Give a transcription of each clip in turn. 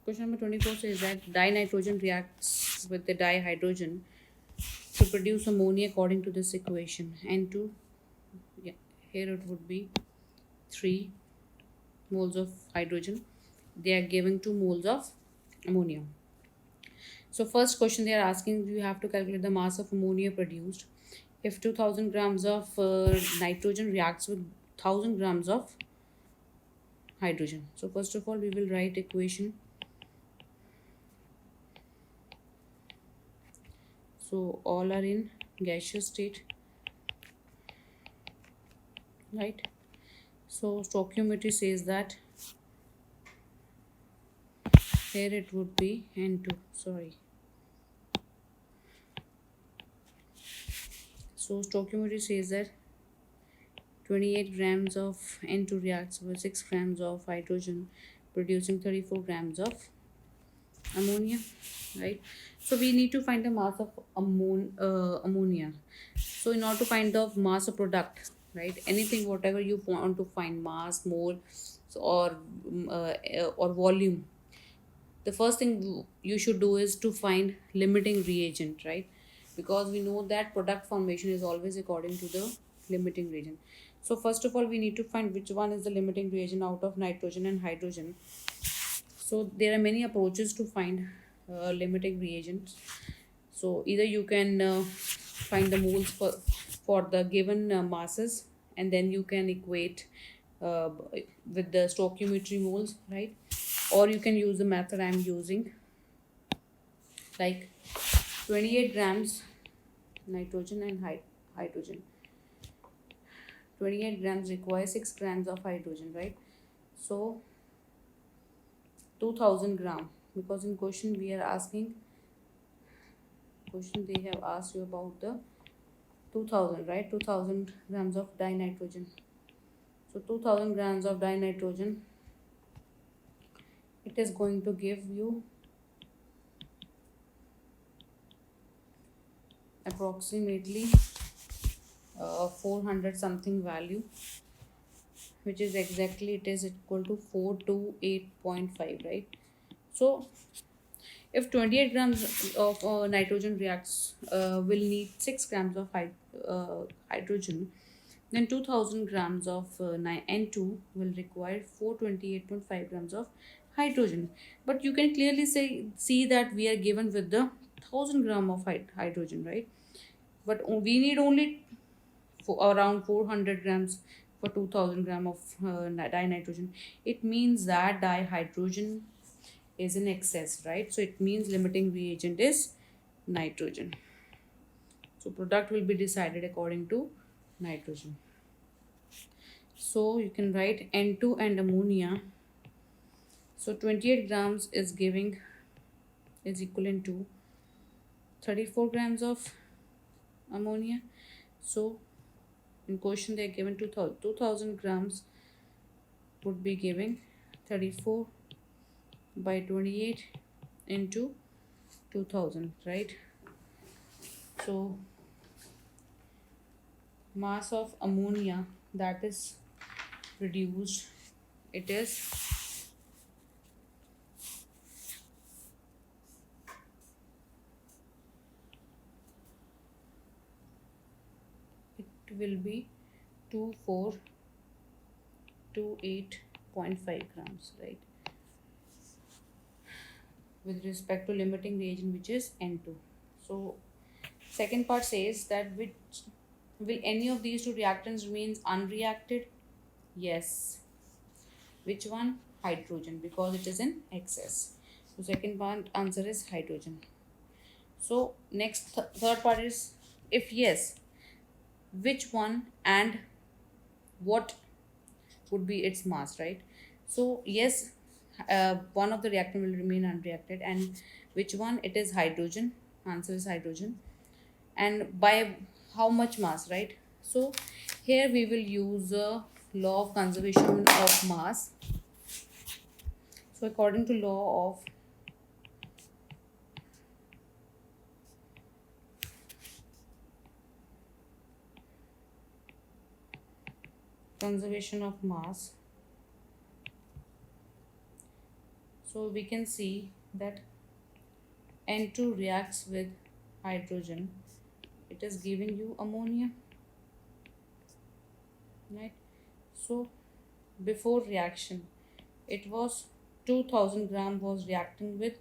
Question number 24 says that dinitrogen reacts with the dihydrogen to produce ammonia according to this equation. N2, yeah, here it would be 3 moles of hydrogen. They are giving 2 moles of ammonia. So first question they are asking, you have to calculate the mass of ammonia produced if 2000 grams of nitrogen reacts with 1000 grams of hydrogen. So first of all we will write equation. So all are in gaseous state, right? So stoichiometry says that here it would be N2, sorry. So stoichiometry says that 28 grams of N2 reacts with 6 grams of hydrogen, producing 34 grams of ammonia, right? So we need to find the mass of ammonia. So in order to find the mass of product, right, anything whatever you want to find, mass, mole, or volume, the first thing you should do is to find limiting reagent, right? Because we know that product formation is always according to the limiting reagent. So first of all we need to find which one is the limiting reagent out of nitrogen and hydrogen. So there are many approaches to find limiting reagents. So either you can find the moles for the given masses, and then you can equate uh, with the stoichiometry moles, right? Or you can use the method I'm using, like 28 grams nitrogen and hydrogen. 28 grams require 6 grams of hydrogen, right? So 2000 gram, because in question we are asking, question they have asked you about the 2000, right? 2000 grams of dinitrogen. So 2000 grams of dinitrogen, it is going to give you approximately 400 something value, which is exactly, it is equal to 428.5, right? So if 28 grams of nitrogen reacts, will need 6 grams of hydrogen, then 2000 grams of N2 will require 428.5 grams of hydrogen. But you can clearly see that we are given with the 1000 gram of hydrogen, right? But we need only for around 400 grams for 2000 gram of dinitrogen. It means that dihydrogen is in excess, right? So it means limiting reagent is nitrogen. So product will be decided according to nitrogen. So you can write N2 and ammonia. So 28 grams is giving, is equivalent to 34 grams of ammonia. So in question they are given 2000 grams would be giving 34 by 28 into 2000, right? So mass of ammonia that is reduced, it is, it will be 2428.5 grams, right, with respect to limiting reagent, which is N2. So second part says that which will any of these two reactants remains unreacted? Yes. Which one? Hydrogen, because it is in excess. So second part answer is hydrogen. So next third part is, if yes, which one and what would be its mass, right? So yes, one of the reactant will remain unreacted, and which one? It is hydrogen. Answer is hydrogen. And by how much mass, right? So here we will use a law of conservation of mass. So according to law of conservation of mass, So we can see that N2 reacts with hydrogen. It is giving you ammonia, right? So before reaction, it was 2000 gram was reacting with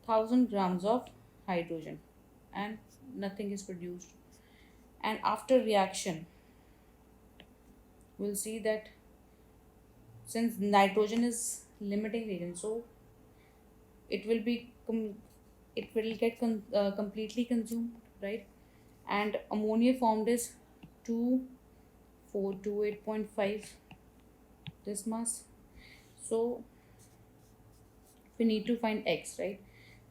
1000 grams of hydrogen, and nothing is produced. And after reaction, we'll see that since nitrogen is limiting reagent, so it will be it will get completely consumed, right? And ammonia formed is 2428.5 this mass. So we need to find x, right?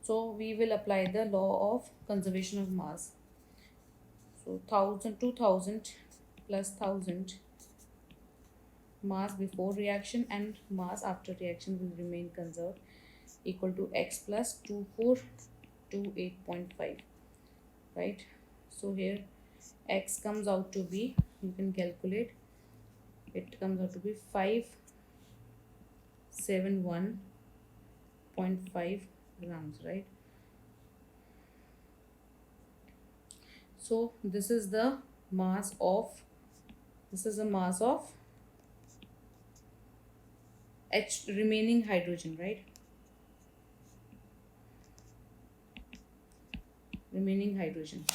So we will apply the law of conservation of mass. So 2000 plus 1000 mass before reaction and mass after reaction will remain conserved, equal to x plus 2428.5, right? So here x comes out to be, you can calculate, it comes out to be 571.5 grams, right? So this is the mass of, this is the mass of H remaining hydrogen, right? Remaining hydrogen.